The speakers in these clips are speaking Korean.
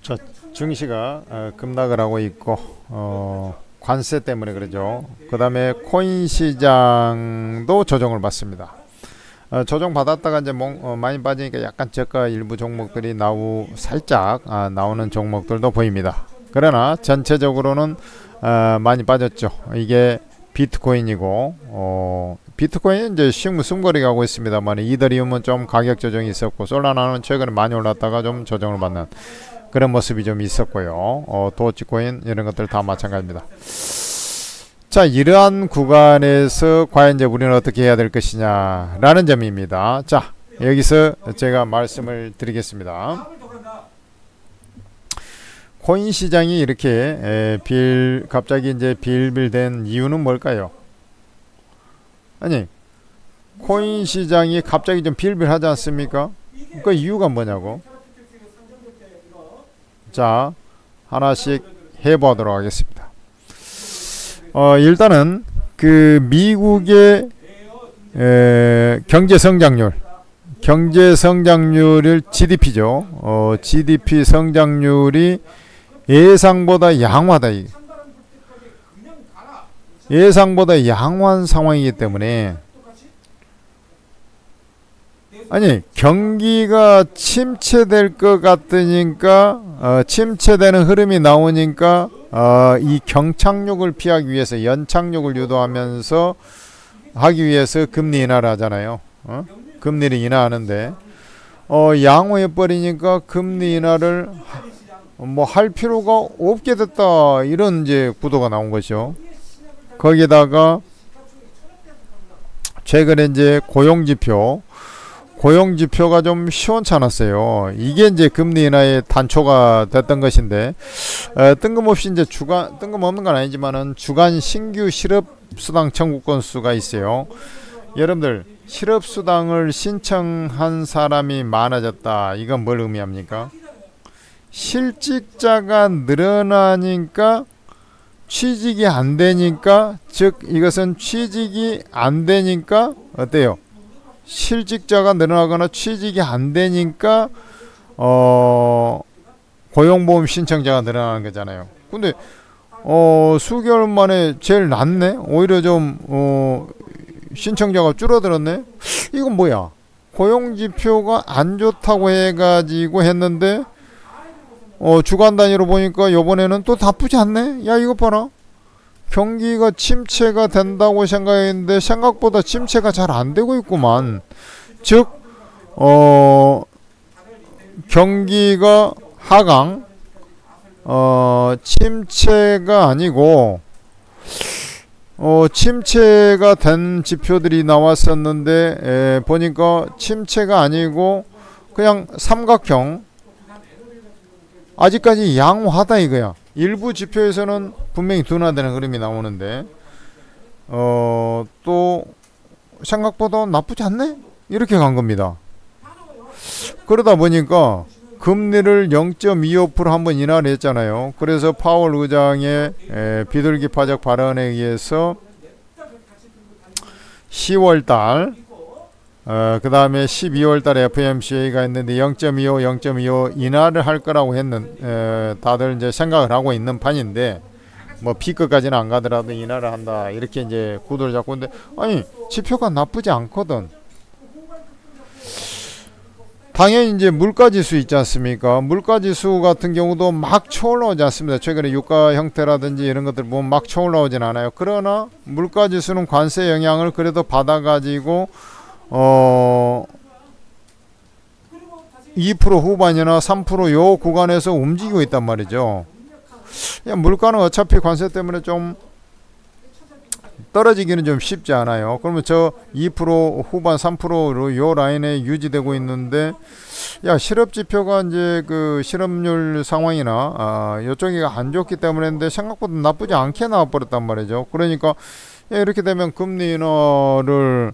자, 증시가 급락을 하고 있고 관세 때문에 그러죠. 그 다음에 코인 시장도 조정을 받습니다. 조정 받았다가 이제 많이 빠지니까 약간 저가 일부 종목들이 살짝 나오는 종목들도 보입니다. 그러나 전체적으로는 많이 빠졌죠. 이게 비트코인이고 비트코인 이제 숨고르게 하고 있습니다만, 이더리움은 좀 가격 조정이 있었고, 솔라나는 최근에 많이 올랐다가 좀 조정을 받는 그런 모습이 좀 있었고요. 도지코인 이런 것들 다 마찬가지입니다. 자, 이러한 구간에서 과연 이제 우리는 어떻게 해야 될 것이냐 라는 점입니다. 자, 여기서 제가 말씀을 드리겠습니다. 코인 시장이 이렇게 갑자기 이제 빌빌된 이유는 뭘까요? 아니, 코인 시장이 갑자기 좀 빌빌하지 않습니까? 그 이유가 뭐냐고. 자, 하나씩 해보도록 하겠습니다. 일단은 그 미국의 경제 성장률을 GDP죠. GDP 성장률이 예상보다 양호하다. 예상보다 양호한 상황이기 때문에, 아니, 경기가 침체될 것 같으니까 침체되는 흐름이 나오니까 이 경착륙을 피하기 위해서, 연착륙을 유도하면서 하기 위해서 금리 인하를 하잖아요. 금리를 인하하는데 양호해 버리니까 금리 인하를 할 필요가 없게 됐다, 이런 이제 구도가 나온 것이죠. 거기다가 최근에 이제 고용지표가 좀 시원찮았어요. 이게 이제 금리 인하의 단초가 됐던 것인데, 뜬금없이 이제 뜬금없는 건 아니지만은 주간 신규 실업수당 청구 건수가 있어요. 여러분들, 실업수당을 신청한 사람이 많아졌다. 이건 뭘 의미합니까? 실직자가 늘어나니까 취직이 안 되니까, 즉 이것은 취직이 안 되니까 어때요? 실직자가 늘어나거나 취직이 안 되니까 고용보험 신청자가 늘어나는 거잖아요. 근데 수개월 만에 제일 낮네? 오히려 좀 신청자가 줄어들었네? 이건 뭐야? 고용지표가 안 좋다고 해가지고 했는데 주간 단위로 보니까 요번에는 또 나쁘지 않네? 야, 이거 봐라. 경기가 침체가 된다고 생각했는데 생각보다 침체가 잘 안 되고 있구만. 즉 경기가 하강, 침체가 아니고 침체가 된 지표들이 나왔었는데 보니까 침체가 아니고 그냥 삼각형, 아직까지 양호하다 이거야. 일부 지표에서는 분명히 둔화되는 흐름이 나오는데 또 생각보다 나쁘지 않네? 이렇게 간 겁니다. 그러다 보니까 금리를 0.25% 한번 인하를 했잖아요. 그래서 파월 의장의 비둘기파적 발언에 의해서 10월달 그 다음에 12월달에 FOMC가 있는데 0.25 인하를 할 거라고 다들 이제 생각을 하고 있는 판인데, 뭐 피크까지는 안 가더라도 인하를 한다, 이렇게 이제 구도를 잡고 있는데, 아니, 지표가 나쁘지 않거든. 당연히 이제 물가지수 있지 않습니까? 물가지수 같은 경우도 막 쳐올라오지 않습니다. 최근에 유가 형태라든지 이런 것들 보면 막 쳐올라오진 않아요. 그러나 물가지수는 관세 영향을 그래도 받아가지고 2% 후반이나 3% 요 구간에서 움직이고 있단 말이죠. 물가는 어차피 관세 때문에 좀 떨어지기는 좀 쉽지 않아요. 그러면 저 2% 후반 3%로 요 라인에 유지되고 있는데, 야, 실업지표가 이제 그 실업률 상황이나 요쪽이 안 좋기 때문에 했는데 생각보다 나쁘지 않게 나와버렸단 말이죠. 그러니까 이렇게 되면 금리 인하를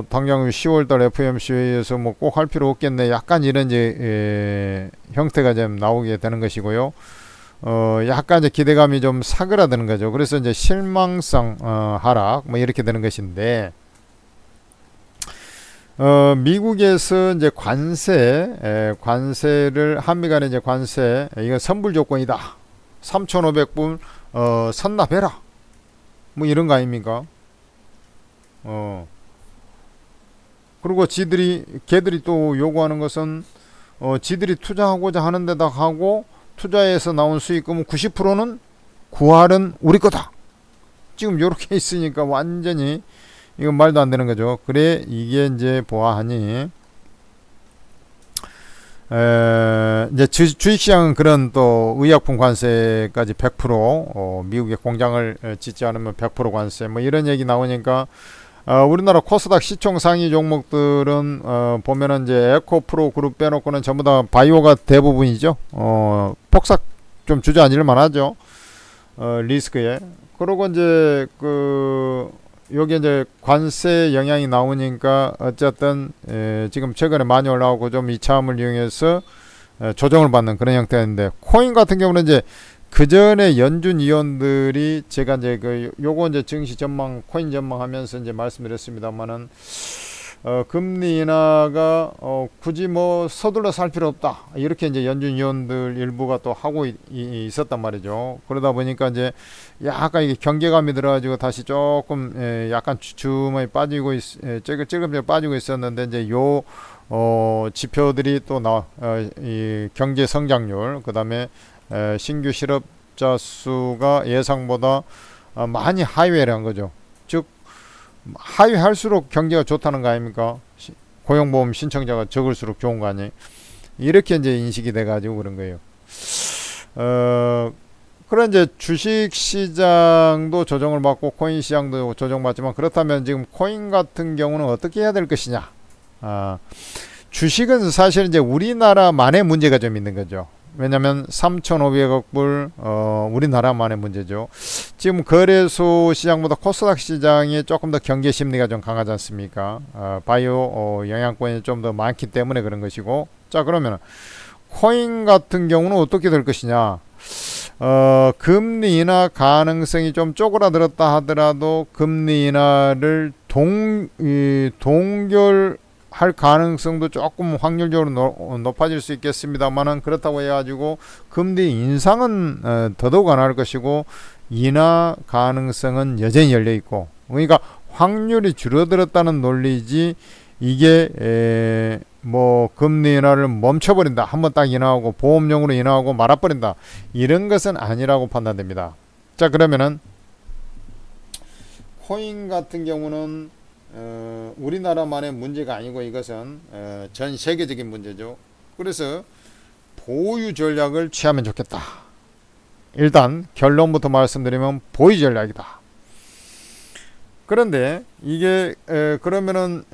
당장 10월달 FOMC 회의에서 뭐 꼭 할 필요 없겠네, 약간 이런 이제 형태가 좀 나오게 되는 것이고요. 약간 이제 기대감이 좀 사그라드는 거죠. 그래서 이제 실망성 하락 뭐 이렇게 되는 것인데, 미국에서 이제 관세를 한미 간의 이제 관세, 이거 선불 조건이다. 3,500불 선납해라. 뭐 이런 거 아닙니까? 그리고 걔들이 또 요구하는 것은 지들이 투자하고자 하는 데다 하고 투자해서 나온 수익금은 90%는 구할은 우리 거다. 지금 요렇게 있으니까 완전히 이건 말도 안 되는 거죠. 그래 이게 이제 보아하니 이제 주식시장은 그런 또 의약품 관세까지 100% 미국에 공장을 짓지 않으면 100% 관세 뭐 이런 얘기 나오니까 우리나라 코스닥 시총 상위 종목들은 보면은 이제 에코프로 그룹 빼놓고는 전부 다 바이오가 대부분이죠. 폭삭 좀 주저앉을 만하죠. 리스크에. 그러고 이제 여기 이제 관세 영향이 나오니까 어쨌든 지금 최근에 많이 올라오고 좀 이차함을 이용해서 조정을 받는 그런 형태인데, 코인 같은 경우는 이제 그 전에 연준 위원들이 제가 이제 요거 이제 증시 전망, 코인 전망하면서 이제 말씀드렸습니다만은 금리 인하가 굳이 뭐 서둘러 살 필요 없다, 이렇게 이제 연준 위원들 일부가 또 하고 있었단 말이죠. 그러다 보니까 이제 약간 이게 경계감이 들어가지고 다시 조금 약간 주춤에 빠지고 찔끔찔끔 빠지고 있었는데, 이제 요 지표들이 또 이 경제 성장률, 그 다음에 신규 실업자 수가 예상보다 많이 하회한 거죠. 즉 하회할수록 경제가 좋다는 거 아닙니까? 고용보험 신청자가 적을수록 좋은 거 아니에요? 이렇게 이제 인식이 돼 가지고 그런 거예요. 그런 이제 주식 시장도 조정을 받고 코인 시장도 조정받지만, 그렇다면 지금 코인 같은 경우는 어떻게 해야 될 것이냐? 주식은 사실 이제 우리나라만의 문제가 좀 있는 거죠. 왜냐면 3,500억 불 우리나라만의 문제죠. 지금 거래소 시장보다 코스닥 시장이 조금 더 경계 심리가 좀 강하지 않습니까? 바이오 영향권이 좀 더 많기 때문에 그런 것이고. 자, 그러면 코인 같은 경우는 어떻게 될 것이냐? 금리 인하 가능성이 좀 쪼그라들었다 하더라도 금리 인하를 동결 할 가능성도 조금 확률적으로 높아질 수 있겠습니다만은, 그렇다고 해가지고 금리 인상은 더더욱 안 할 것이고 인하 가능성은 여전히 열려 있고, 그러니까 확률이 줄어들었다는 논리지, 이게 뭐 금리 인하를 멈춰버린다, 한번 딱 인하하고 보험용으로 인하하고 말아버린다, 이런 것은 아니라고 판단됩니다. 자, 그러면은 코인 같은 경우는 우리나라만의 문제가 아니고 이것은 전 세계적인 문제죠. 그래서 보유 전략을 취하면 좋겠다. 일단 결론부터 말씀드리면 보유 전략이다. 그런데 이게 그러면은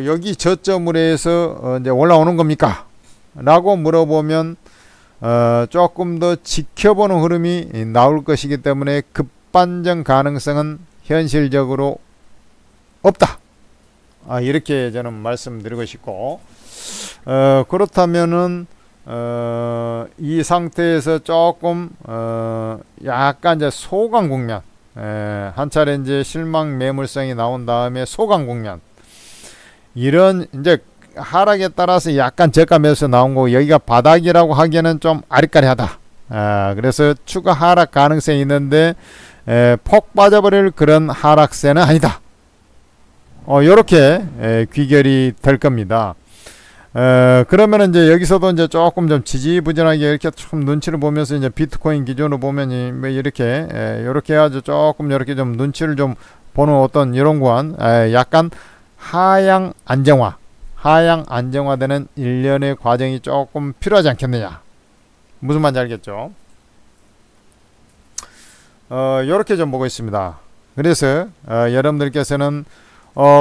여기 저점으로 해서 이제 올라오는 겁니까? 라고 물어보면 조금 더 지켜보는 흐름이 나올 것이기 때문에 급반전 가능성은 현실적으로 없다. 이렇게 저는 말씀드리고 싶고, 그렇다면은 이 상태에서 조금 약간 이제 소강 국면, 한 차례 이제 실망 매물성이 나온 다음에 소강 국면, 이런 이제 하락에 따라서 약간 저가 매수 나온 거고, 여기가 바닥이라고 하기에는 좀 아리까리하다. 그래서 추가 하락 가능성이 있는데 폭 빠져버릴 그런 하락세는 아니다. 요렇게 귀결이 될 겁니다. 그러면 이제 여기서도 이제 조금 좀 지지부진하게 이렇게 좀 눈치를 보면서, 이제 비트코인 기준으로 보면 이렇게 요렇게 해가지고 조금 이렇게 좀 눈치를 좀 보는 어떤 이런 구간, 약간 하향 안정화되는 일련의 과정이 조금 필요하지 않겠느냐. 무슨 말인지 알겠죠? 요렇게 좀 보고 있습니다. 그래서 여러분들께서는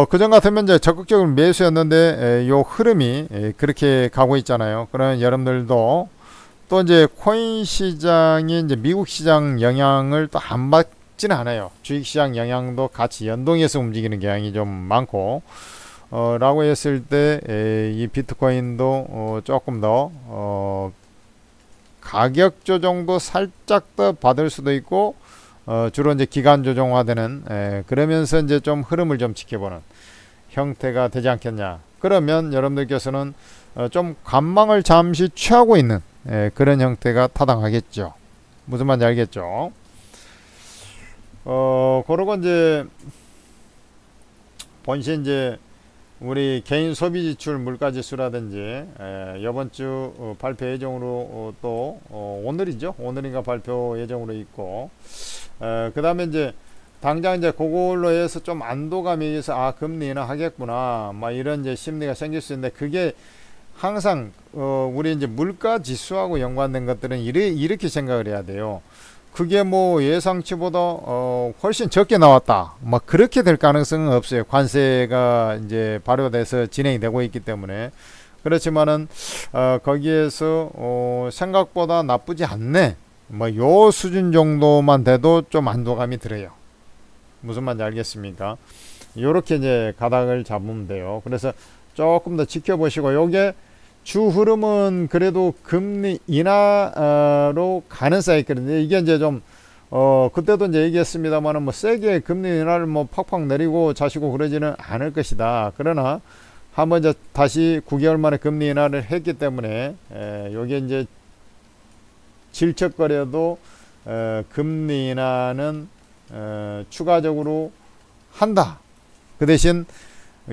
그전 같으면 이제 적극적으로 매수였는데 요 흐름이 그렇게 가고 있잖아요. 그러면 여러분들도 또 이제 코인 시장이 이제 미국 시장 영향을 또 안 받지는 않아요. 주식 시장 영향도 같이 연동해서 움직이는 경향이 좀 많고, 라고 했을 때 이 비트코인도 조금 더 가격 조정도 살짝 더 받을 수도 있고, 주로 이제 기간 조정화되는, 그러면서 이제 좀 흐름을 좀 지켜보는 형태가 되지 않겠냐. 그러면 여러분들께서는 좀 관망을 잠시 취하고 있는 그런 형태가 타당하겠죠. 무슨 말인지 알겠죠? 그러고 이제 본시 이제 우리 개인 소비 지출 물가 지수라든지 이번 주 발표 예정으로 또 오늘이죠. 오늘인가 발표 예정으로 있고 그 다음에 이제 당장 이제 그걸로 해서 좀 안도감이 있어서 아 금리 인하하겠구나 막 이런 이제 심리가 생길 수 있는데 그게 항상 우리 이제 물가 지수하고 연관된 것들은 이렇게 생각을 해야 돼요. 그게 뭐 예상치보다 훨씬 적게 나왔다 막 그렇게 될 가능성은 없어요. 관세가 이제 발효돼서 진행이 되고 있기 때문에. 그렇지만은 거기에서 생각보다 나쁘지 않네 뭐 요 수준 정도만 돼도 좀 안도감이 들어요. 무슨 말인지 알겠습니까? 요렇게 이제 가닥을 잡으면 돼요. 그래서 조금 더 지켜보시고 요게 주 흐름은 그래도 금리 인하로 가는 사이클인데 이게 이제 좀 그때도 이제 얘기했습니다만은 뭐 세게 금리 인하를 뭐 팍팍 내리고 자시고 그러지는 않을 것이다. 그러나 한번 이제 다시 9개월 만에 금리 인하를 했기 때문에 요게 이제 질척거려도 금리 인하는 추가적으로 한다. 그 대신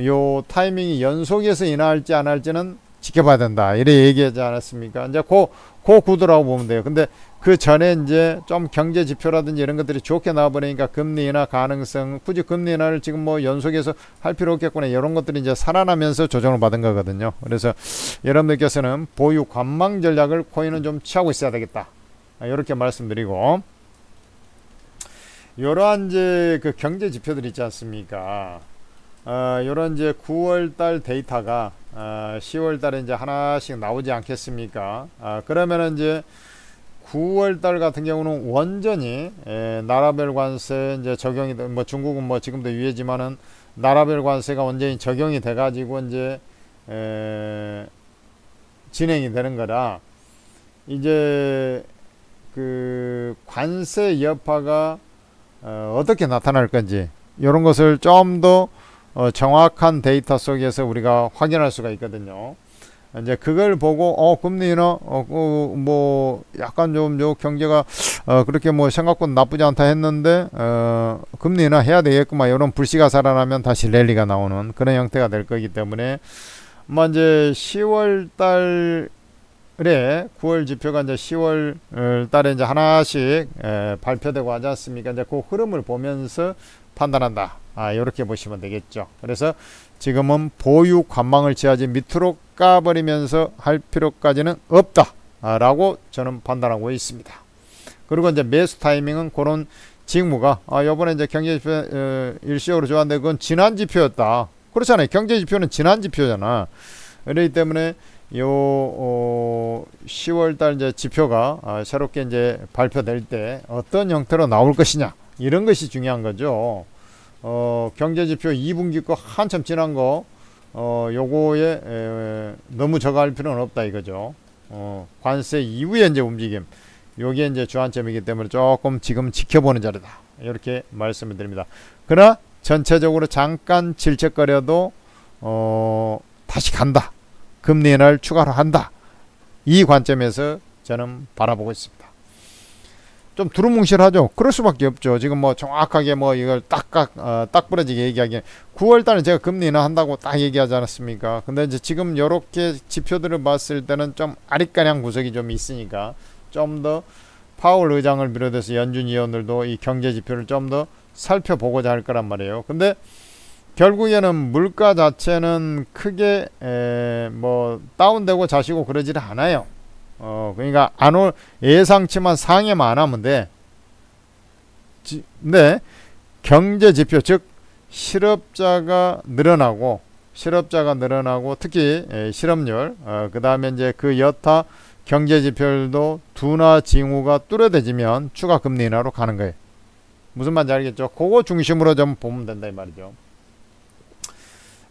요 타이밍이 연속해서 인하할지 안 할지는 지켜봐야 된다. 이래 얘기하지 않았습니까? 이제 그 구도라고 보면 돼요. 근데 그 전에 이제 좀 경제 지표라든지 이런 것들이 좋게 나와버리니까 금리 인하 가능성, 굳이 금리 인하를 지금 뭐 연속해서 할 필요 없겠구나. 이런 것들이 이제 살아나면서 조정을 받은 거거든요. 그래서 여러분들께서는 보유 관망 전략을 코인은 좀 취하고 있어야 되겠다. 이렇게 말씀드리고, 요러한 이제 그 경제 지표들 있지 않습니까? 요런 이제 9월달 데이터가 10월달에 이제 하나씩 나오지 않겠습니까? 그러면은 이제 9월달 같은 경우는 완전히 나라별 관세 이제 적용이 뭐 중국은 뭐 지금도 유예지만은 나라별 관세가 완전히 적용이 돼가지고 이제 진행이 되는 거라 이제 그 관세 여파가 어떻게 나타날 건지 이런 것을 좀 더 정확한 데이터 속에서 우리가 확인할 수가 있거든요. 이제 그걸 보고 금리 인하 뭐 약간 좀 요 경제가 그렇게 뭐 생각보다 나쁘지 않다 했는데 금리 인하 해야 되겠구만 이런 불씨가 살아나면 다시 랠리가 나오는 그런 형태가 될 거기 때문에 뭐 이제 10월 달에 9월 지표가 이제 10월 달에 이제 하나씩 발표되고 하지 않습니까? 이제 그 흐름을 보면서 판단한다. 이렇게 보시면 되겠죠. 그래서 지금은 보유 관망을 취하지 밑으로 까버리면서 할 필요까지는 없다 라고 저는 판단하고 있습니다. 그리고 이제 매수 타이밍은 그런 징후가 요번에 이제 경제지표 일시적으로 좋았는데 그건 지난 지표였다. 그렇잖아요. 경제지표는 지난 지표잖아. 그렇기 때문에 요 10월달 이제 지표가 새롭게 이제 발표될 때 어떤 형태로 나올 것이냐 이런 것이 중요한 거죠. 경제지표 2분기 거 한참 지난 거 요거에 너무 저가할 필요는 없다 이거죠. 관세 이후에 이제 움직임 요게 이제 주안점이기 때문에 조금 지금 지켜보는 자리다 이렇게 말씀을 드립니다. 그러나 전체적으로 잠깐 질척거려도 다시 간다. 금리 인하를 추가로 한다. 이 관점에서 저는 바라보고 있습니다. 좀 두루뭉실하죠. 그럴 수밖에 없죠. 지금 뭐 정확하게 뭐 이걸 딱 부러지게 얘기하기엔 9월달에 제가 금리 인하 한다고 딱 얘기하지 않았습니까? 근데 이제 지금 요렇게 지표들을 봤을 때는 좀 아리까리한 구석이 좀 있으니까 좀 더 파월 의장을 비롯해서 연준 위원들도 이 경제 지표를 좀 더 살펴보고자 할 거란 말이에요. 근데 결국에는 물가 자체는 크게 뭐 다운되고 자시고 그러지는 않아요. 그러니까 예상치만 상회만 안 하면 돼. 근데 경제 지표 즉 실업자가 늘어나고 특히 실업률 그 다음에 이제 그 여타 경제 지표도 둔화 징후가 뚜렷해지면 추가 금리 인하로 가는 거예요. 무슨 말인지 알겠죠? 그거 중심으로 좀 보면 된다 이 말이죠.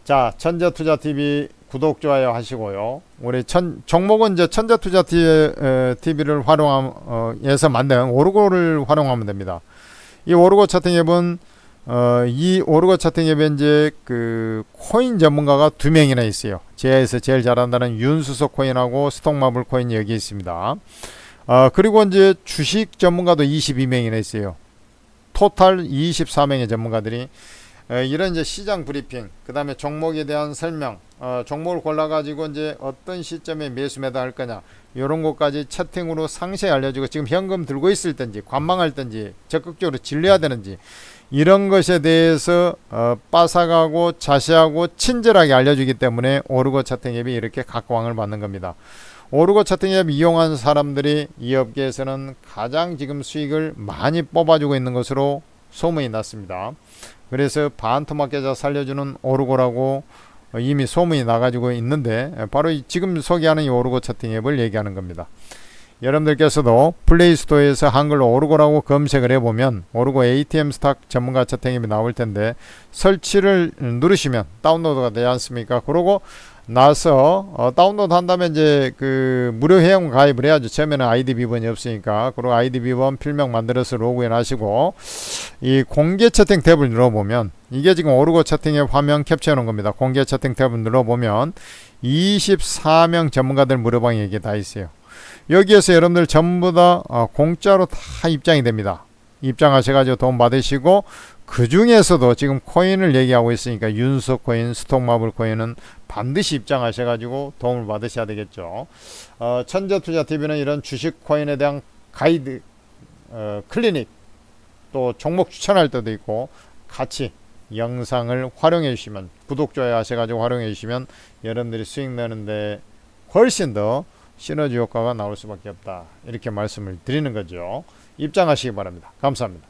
자, 천재투자TV 구독, 좋아요 하시고요. 우리 종목은 이제 천재투자TV를 활용해서 만든 오르고를 활용하면 됩니다. 이 오르고 차트 앱은 이 오르고 차트 앱에 이제 그 코인 전문가가 2명이나 있어요. 제에서 제일 잘한다는 윤수석 코인하고 스톡마블 코인이 여기 있습니다. 그리고 이제 주식 전문가도 22명이나 있어요. 토탈 24명의 전문가들이 이런 이제 시장 브리핑, 그 다음에 종목에 대한 설명, 종목을 골라가지고 이제 어떤 시점에 매수 매도할 거냐, 이런 것까지 채팅으로 상세히 알려주고, 지금 현금 들고 있을 땐지, 관망할 땐지, 적극적으로 진료해야 되는지, 이런 것에 대해서 빠삭하고 자세하고 친절하게 알려주기 때문에 오르고 차팅 앱이 이렇게 각광을 받는 겁니다. 오르고 차팅 앱 이용한 사람들이 이 업계에서는 가장 지금 수익을 많이 뽑아주고 있는 것으로 소문이 났습니다. 그래서 반토막 계좌 살려주는 오르고라고 이미 소문이 나가지고 있는데, 바로 지금 소개하는 이 오르고 차팅 앱을 얘기하는 겁니다. 여러분들께서도 플레이스토어에서 한글로 오르고라고 검색을 해보면 오르고 ATM 스탁 전문가 차팅 앱이 나올 텐데, 설치를 누르시면 다운로드가 되지 않습니까? 그러고 나서 다운로드 한다면 이제 그 무료 회원 가입을 해야죠. 처음에는 아이디 비번이 없으니까. 그리고 아이디 비번 필명 만들어서 로그인 하시고, 이 공개 채팅 탭을 눌러보면, 이게 지금 오르고 채팅 앱 화면 캡처해 놓은 겁니다. 공개 채팅 탭을 눌러보면 24명 전문가들 무료방이 이게 다 있어요. 여기에서 여러분들 전부 다 공짜로 다 입장이 됩니다. 입장하셔가지고 돈 받으시고, 그 중에서도 지금 코인을 얘기하고 있으니까 윤석 코인, 스톡마블 코인은 반드시 입장하셔가지고 도움을 받으셔야 되겠죠. 천재투자TV는 이런 주식 코인에 대한 가이드, 클리닉, 또 종목 추천할 때도 있고, 같이 영상을 활용해 주시면, 구독, 좋아요 하셔가지고 활용해 주시면 여러분들이 수익 내는데 훨씬 더 시너지 효과가 나올 수밖에 없다, 이렇게 말씀을 드리는 거죠. 입장하시기 바랍니다. 감사합니다.